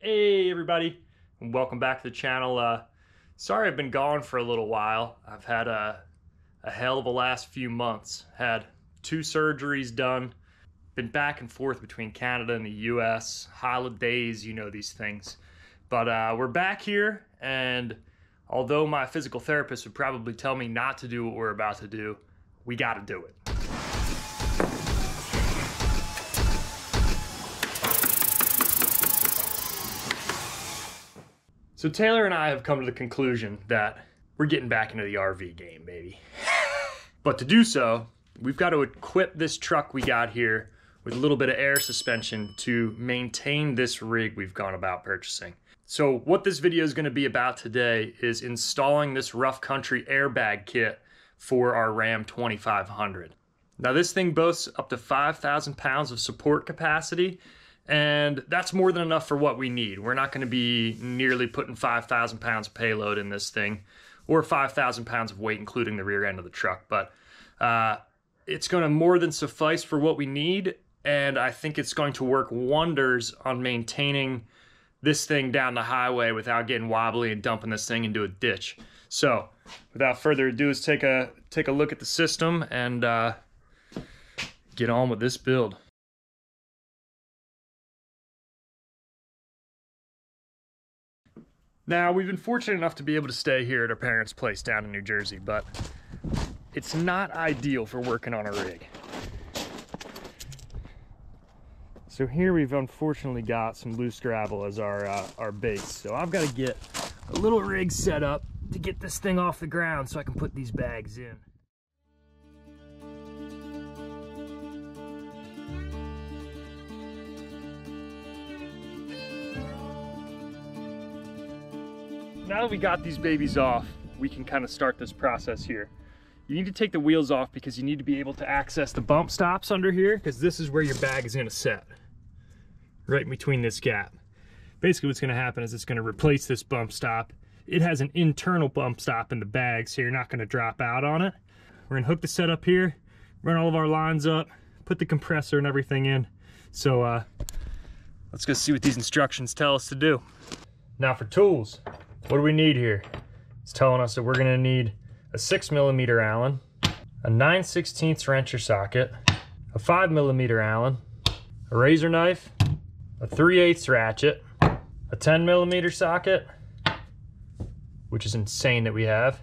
Hey everybody, and welcome back to the channel. Sorry I've been gone for a little while. I've had a hell of a last few months. Had 2 surgeries done. Been back and forth between Canada and the US. Holidays, you know these things. But we're back here, and although my physical therapist would probably tell me not to do what we're about to do, we gotta do it. So Taylor and I have come to the conclusion that we're getting back into the RV game, baby. But to do so, we've got to equip this truck we got here with a little bit of air suspension to maintain this rig we've gone about purchasing. So what this video is going to be about today is installing this rough country airbag kit for our Ram 2500. Now this thing boasts up to 5,000 pounds of support capacity, and that's more than enough for what we need. We're not going to be nearly putting 5,000 pounds of payload in this thing, or 5,000 pounds of weight, including the rear end of the truck. But it's going to more than suffice for what we need, and I think it's going to work wonders on maintaining this thing down the highway without getting wobbly and dumping this thing into a ditch. So, without further ado, let's take a look at the system and get on with this build. Now, we've been fortunate enough to be able to stay here at our parents' place down in New Jersey, but it's not ideal for working on a rig. So here we've unfortunately got some loose gravel as our base. So I've got to get a little rig set up to get this thing off the ground so I can put these bags in. Now that we got these babies off, we can kind of start this process here. You need to take the wheels off because you need to be able to access the bump stops under here, because this is where your bag is going to set, right in between this gap. Basically what's going to happen is it's going to replace this bump stop. It has an internal bump stop in the bag, so you're not going to drop out on it. We're going to hook the set up here, run all of our lines up, put the compressor and everything in. So let's go see what these instructions tell us to do. Now for tools. What do we need here? It's telling us that we're going to need a 6mm Allen, a 9/16 wrencher socket, a 5mm Allen, a razor knife, a 3/8 ratchet, a 10mm socket, which is insane that we have,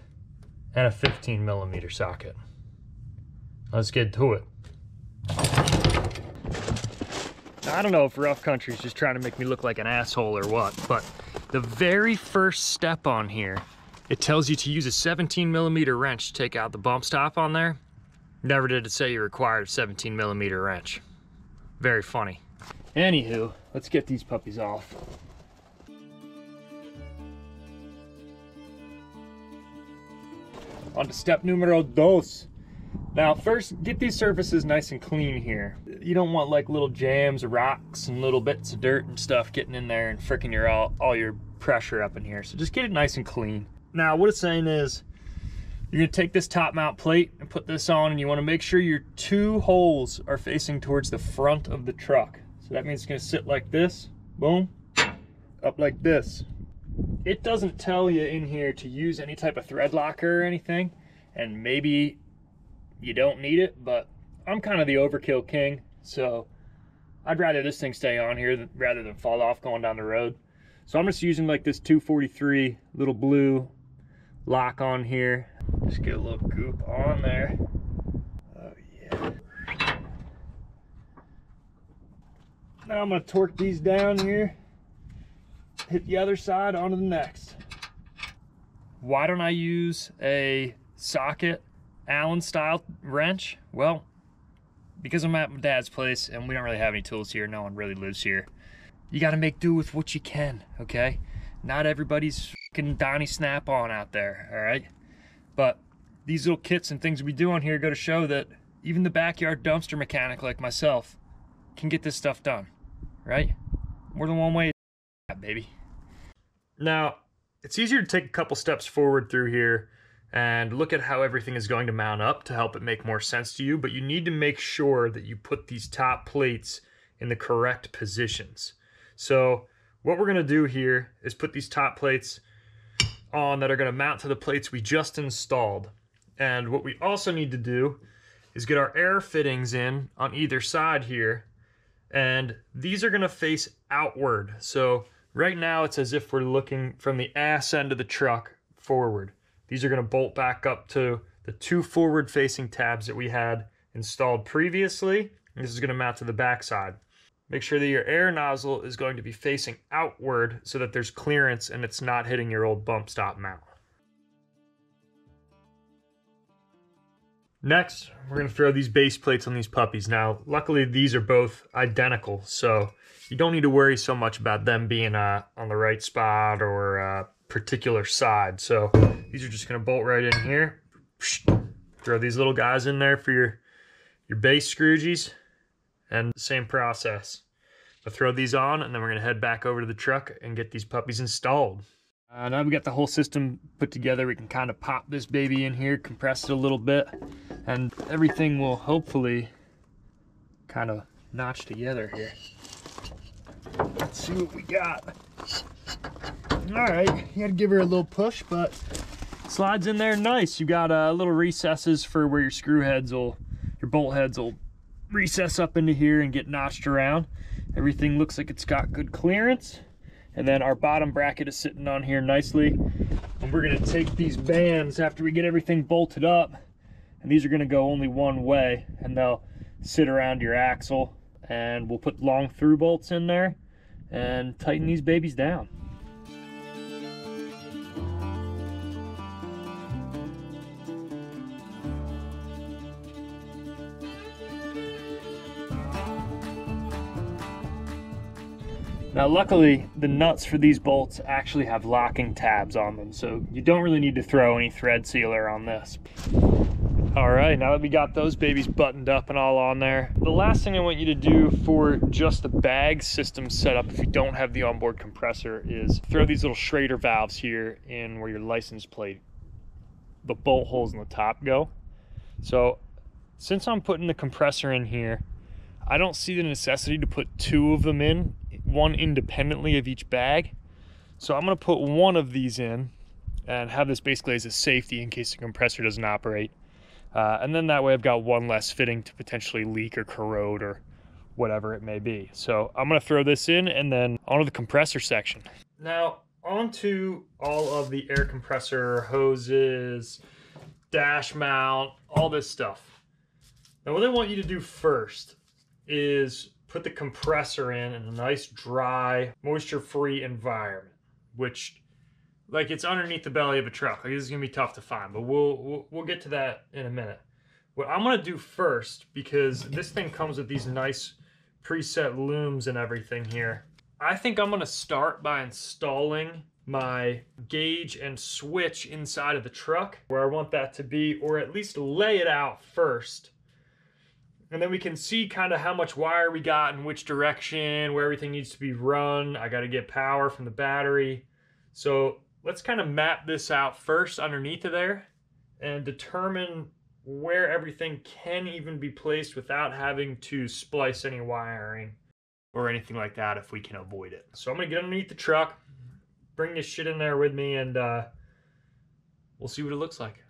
and a 15mm socket. Let's get to it. Now, I don't know if Rough Country's just trying to make me look like an asshole or what, but the very first step on here, it tells you to use a 17mm wrench to take out the bump stop on there. Never did it say you required a 17mm wrench. Very funny. Anywho, let's get these puppies off. On to step numero dos. Now first, get these surfaces nice and clean here. You don't want like little jams or rocks and little bits of dirt and stuff getting in there and fricking all your pressure up in here. So just get it nice and clean. Now what it's saying is, you're gonna take this top mount plate and put this on, and you wanna make sure your 2 holes are facing towards the front of the truck. So that means it's gonna sit like this, boom, up like this. It doesn't tell you in here to use any type of thread locker or anything, and maybe you don't need it, but I'm kind of the overkill king, so I'd rather this thing stay on here rather than fall off going down the road. So I'm just using like this 243 little blue lock on here. Just get a little goop on there. Oh yeah. Now I'm gonna torque these down here, hit the other side onto the next. Why don't I use a socket Allen style wrench? Well, because I'm at my dad's place and we don't really have any tools here, no one really lives here. You gotta make do with what you can, okay? Not everybody's fucking Donnie Snap-on out there, all right? But these little kits and things we do on here go to show that even the backyard dumpster mechanic like myself can get this stuff done, right? More than one way, baby. Now, it's easier to take a couple steps forward through here and look at how everything is going to mount up to help it make more sense to you, but you need to make sure that you put these top plates in the correct positions. So what we're gonna do here is put these top plates on that are gonna mount to the plates we just installed. And what we also need to do is get our air fittings in on either side here. And these are gonna face outward. So right now it's as if we're looking from the ass end of the truck forward. These are gonna bolt back up to the 2 forward facing tabs that we had installed previously. And this is gonna mount to the back side. Make sure that your air nozzle is going to be facing outward so that there's clearance and it's not hitting your old bump stop mount. Next, we're going to throw these base plates on these puppies. Now, luckily these are both identical, so you don't need to worry so much about them being on the right spot or a particular side. So these are just going to bolt right in here. Throw these little guys in there for your base screwgies. And same process. I'll throw these on and then we're gonna head back over to the truck and get these puppies installed. Now we got the whole system put together. We can kind of pop this baby in here, compress it a little bit, and everything will hopefully kind of notch together here. Let's see what we got. All right, you gotta give her a little push, but slides in there nice. You got little recesses for where your screw heads your bolt heads will recess up into here and get notched around. Everything looks like it's got good clearance. And then our bottom bracket is sitting on here nicely. And we're gonna take these bands after we get everything bolted up, and these are gonna go only one way, and they'll sit around your axle, and we'll put long through bolts in there and tighten these babies down. Now luckily, the nuts for these bolts actually have locking tabs on them, so you don't really need to throw any thread sealer on this. All right, now that we got those babies buttoned up and all on there, the last thing I want you to do for just the bag system setup, if you don't have the onboard compressor, is throw these little Schrader valves here in where your license plate, the bolt holes in the top go. So since I'm putting the compressor in here, I don't see the necessity to put 2 of them in, one independently of each bag. So I'm gonna put one of these in and have this basically as a safety in case the compressor doesn't operate. And then that way I've got one less fitting to potentially leak or corrode or whatever it may be. So I'm gonna throw this in and then onto the compressor section. Now onto all of the air compressor hoses, dash mount, all this stuff. Now what I want you to do first is put the compressor in a nice dry, moisture-free environment, which, like, it's underneath the belly of a truck. Like, this is gonna be tough to find, but we'll get to that in a minute. What I'm gonna do first, because this thing comes with these nice preset looms and everything here, I think I'm gonna start by installing my gauge and switch inside of the truck where I want that to be, or at least lay it out first. And then we can see kind of how much wire we got in which direction, where everything needs to be run. I got to get power from the battery. So let's kind of map this out first underneath of there and determine where everything can even be placed without having to splice any wiring or anything like that if we can avoid it. So I'm going to get underneath the truck, bring this shit in there with me, and we'll see what it looks like.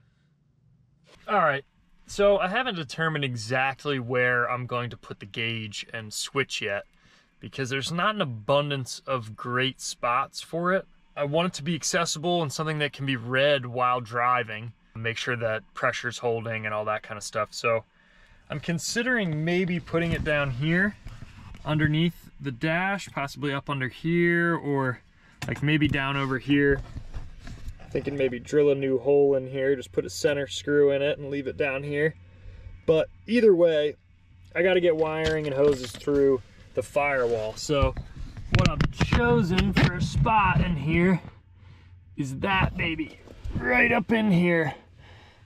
All right. So I haven't determined exactly where I'm going to put the gauge and switch yet because there's not an abundance of great spots for it. I want it to be accessible and something that can be read while driving, make sure that pressure's holding and all that kind of stuff. So I'm considering maybe putting it down here underneath the dash, possibly up under here, or like maybe down over here. Thinking maybe drill a new hole in here, just put a center screw in it and leave it down here. But either way, I got to get wiring and hoses through the firewall. So what I've chosen for a spot in here is that baby right up in here.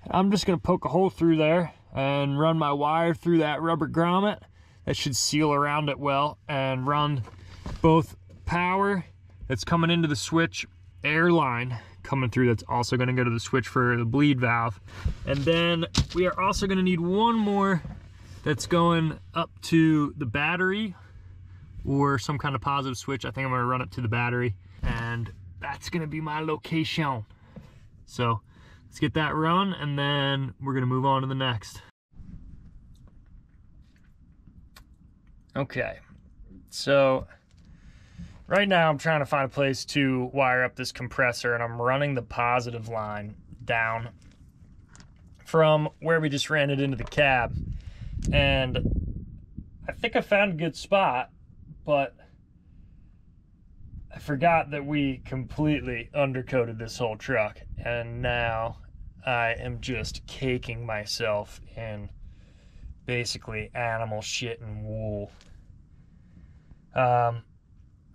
I'm just going to poke a hole through there and run my wire through that rubber grommet. That should seal around it well and run both power that's coming into the switch, air line coming through that's also going to go to the switch for the bleed valve, and then we are also going to need one more that's going up to the battery or some kind of positive switch. I think I'm gonna run it to the battery, and that's gonna be my location. So let's get that run, and then we're gonna move on to the next. Okay, so right now I'm trying to find a place to wire up this compressor, and I'm running the positive line down from where we just ran it into the cab. And I think I found a good spot, but I forgot that we completely undercoated this whole truck, and now I am just caking myself in basically animal shit and wool.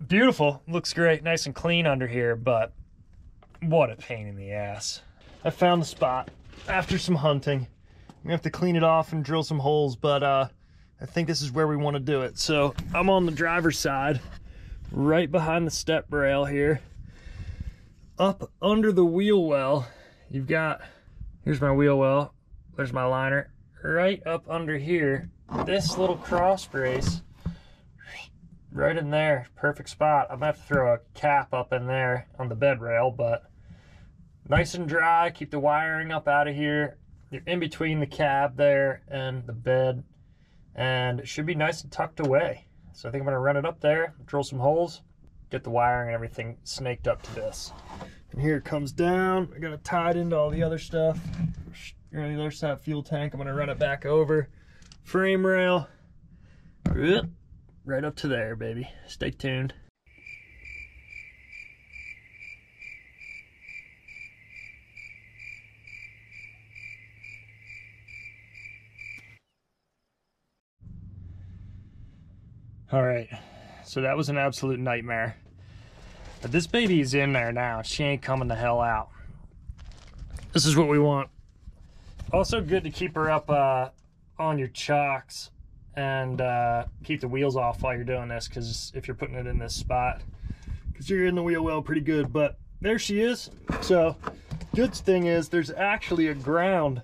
Beautiful, looks great, nice and clean under here, but what a pain in the ass. I found the spot after some hunting. I'm gonna have to clean it off and drill some holes, but I think this is where we want to do it. So I'm on the driver's side, right behind the step rail here. Up under the wheel well, you've got, here's my wheel well, there's my liner. Right up under here, this little cross brace, right in there, perfect spot. I'm gonna have to throw a cap up in there on the bed rail, but nice and dry, keep the wiring up out of here. You're in between the cab there and the bed, and it should be nice and tucked away. So I think I'm gonna run it up there, drill some holes, get the wiring and everything snaked up to this. And here it comes down. I got it tied into all the other stuff. There's that fuel tank. I'm gonna run it back over. Frame rail. Right up to there, baby. Stay tuned. All right, so that was an absolute nightmare. But this baby is in there now. She ain't coming the hell out. This is what we want. Also good to keep her up on your chocks and keep the wheels off while you're doing this, because if you're putting it in this spot, because you're in the wheel well pretty good. But there she is. So good thing is there's actually a ground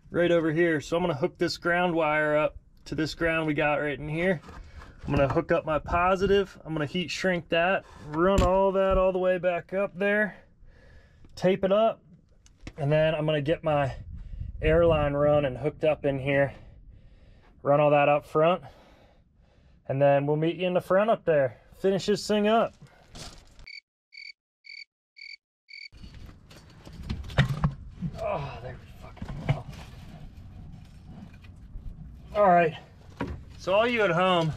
right over here. So I'm gonna hook this ground wire up to this ground we got right in here. I'm gonna hook up my positive. I'm gonna heat shrink that, run all that all the way back up there, tape it up, and then I'm gonna get my airline run and hooked up in here, run all that up front, and then we'll meet you in the front up there. Finish this thing up. Oh, there we fucking go. All right, so all you at home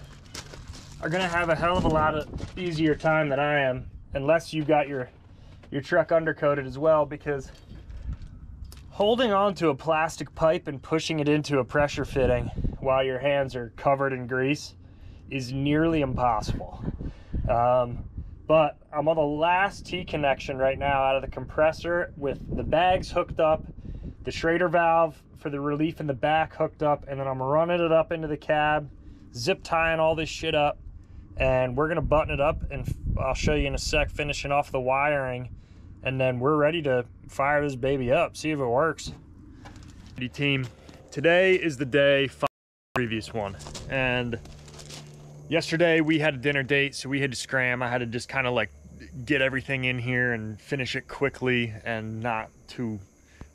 are gonna have a hell of a lot of easier time than I am, unless you got your truck undercoated as well, because holding on to a plastic pipe and pushing it into a pressure fitting while your hands are covered in grease is nearly impossible. But I'm on the last T-connection right now out of the compressor with the bags hooked up, the Schrader valve for the relief in the back hooked up, and then I'm running it up into the cab, zip tying all this shit up, and we're gonna button it up, and I'll show you in a sec, finishing off the wiring, and then we're ready to fire this baby up, see if it works. Team, today is the day following the previous one, and yesterday we had a dinner date, so we had to scram. I had to just kind of like get everything in here and finish it quickly and not too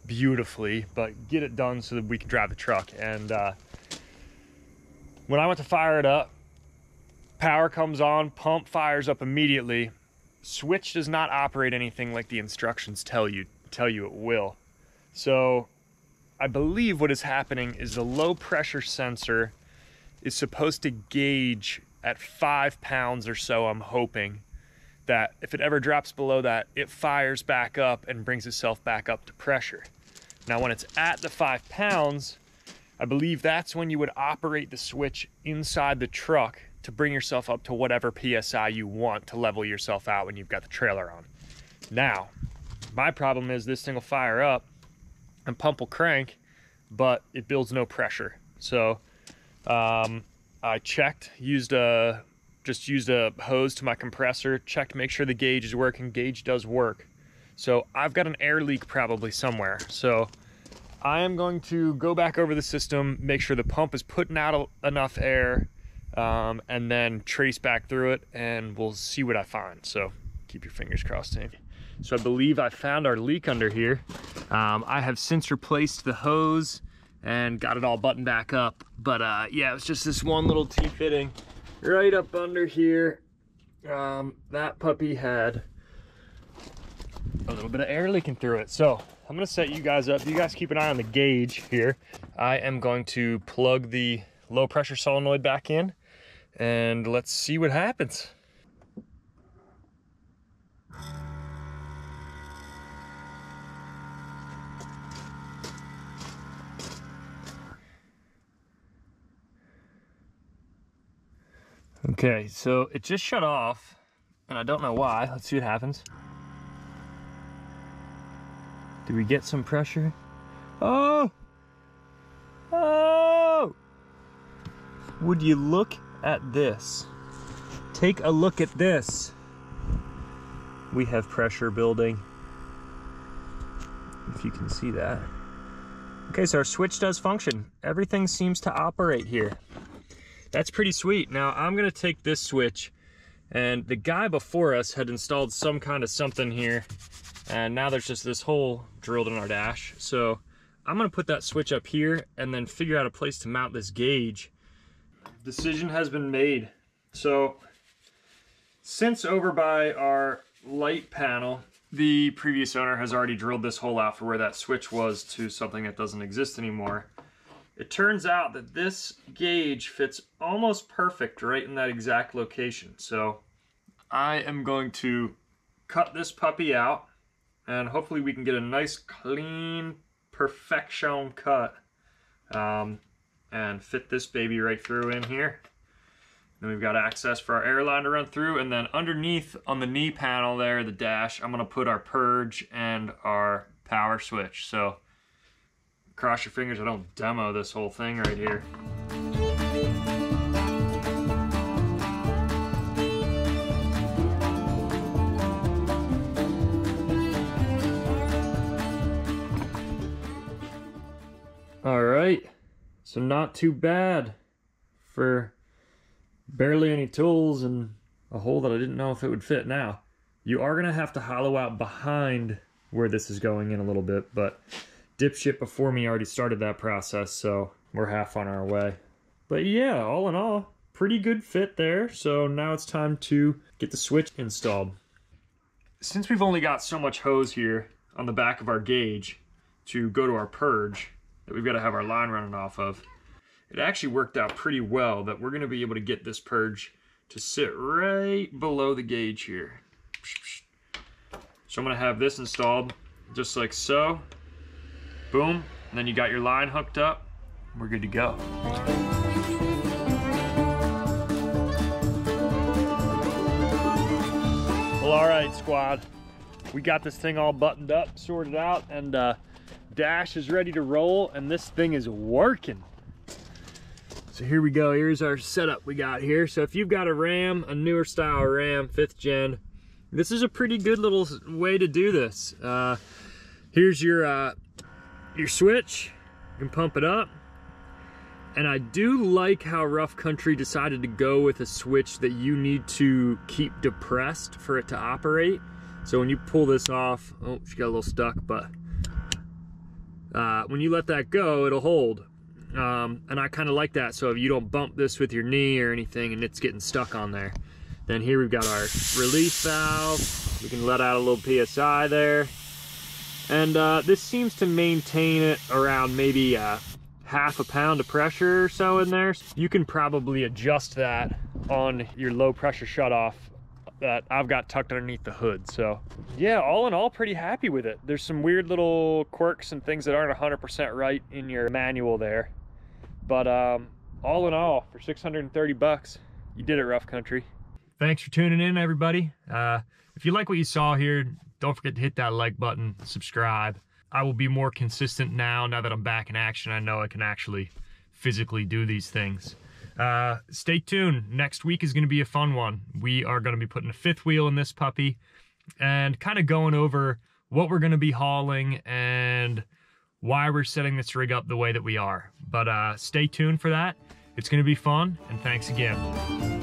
beautifully, but get it done so that we can drive the truck. And when I went to fire it up, power comes on, pump fires up immediately. Switch does not operate anything like the instructions tell you it will. So I believe what is happening is the low pressure sensor is supposed to gauge at 5 pounds or so. I'm hoping that if it ever drops below that, it fires back up and brings itself back up to pressure. Now when it's at the 5 pounds, I believe that's when you would operate the switch inside the truck to bring yourself up to whatever PSI you want to level yourself out when you've got the trailer on. Now, my problem is this thing will fire up and pump will crank, but it builds no pressure. So I checked, just used a hose to my compressor, checked to make sure the gauge is working. Gauge does work. So I've got an air leak probably somewhere. So I am going to go back over the system, make sure the pump is putting out enough air, and then trace back through it, and we'll see what I find. So keep your fingers crossed, Hemi. So I believe I found our leak under here. I have since replaced the hose and got it all buttoned back up. But yeah, it was just this one little T-fitting right up under here. That puppy had a little bit of air leaking through it. So I'm gonna set you guys up. You guys keep an eye on the gauge here. I am going to plug the low pressure solenoid back in, and let's see what happens. Okay, so it just shut off, and I don't know why. Let's see what happens. Did we get some pressure? Oh! Oh! Would you look at this? Take a look at this. We have pressure building, if you can see that. Okay, so our switch does function. Everything seems to operate here. That's pretty sweet. Now I'm gonna take this switch, and the guy before us had installed some kind of something here, and now there's just this hole drilled in our dash. So I'm gonna put that switch up here and then figure out a place to mount this gauge. Decision has been made. So since over by our light panel, the previous owner has already drilled this hole out for where that switch was to something that doesn't exist anymore. It turns out that this gauge fits almost perfect right in that exact location. So I am going to cut this puppy out, and hopefully we can get a nice clean perfection cut and fit this baby right through in here. Then we've got access for our air line to run through, and then underneath on the knee panel there, the dash, I'm gonna put our purge and our power switch. So cross your fingers I don't demo this whole thing right here. All right, so not too bad for barely any tools and a hole that I didn't know if it would fit. Now, you are gonna have to hollow out behind where this is going in a little bit, but dipshit before me already started that process, so we're half on our way. But yeah, all in all, pretty good fit there. So now it's time to get the switch installed. Since we've only got so much hose here on the back of our gauge to go to our purge that we've got to have our line running off of, it actually worked out pretty well that we're going to be able to get this purge to sit right below the gauge here. So I'm going to have this installed just like so. Boom, and then you got your line hooked up, we're good to go. Well, all right, squad. We got this thing all buttoned up, sorted out, and dash is ready to roll, and this thing is working. So here we go, here's our setup we got here. So if you've got a Ram, a newer style Ram, 5th gen, this is a pretty good little way to do this. Here's your switch, you can pump it up. And I do like how Rough Country decided to go with a switch that you need to keep depressed for it to operate. So when you pull this off, oh, she got a little stuck, but when you let that go, it'll hold. And I kind of like that, so if you don't bump this with your knee or anything and it's getting stuck on there. Then here we've got our release valve. We can let out a little PSI there. And this seems to maintain it around maybe half a pound of pressure or so in there. You can probably adjust that on your low pressure shutoff that I've got tucked underneath the hood. So yeah, all in all, pretty happy with it. There's some weird little quirks and things that aren't 100% right in your manual there. But all in all, for 630 bucks, you did it, Rough Country. Thanks for tuning in, everybody. If you like what you saw here, don't forget to hit that like button, subscribe. I will be more consistent now that I'm back in action. I know I can actually physically do these things. Stay tuned. Next week is going to be a fun one. We are going to be putting a 5th wheel in this puppy and kind of going over what we're going to be hauling and why we're setting this rig up the way that we are. But stay tuned for that. It's gonna be fun, and thanks again.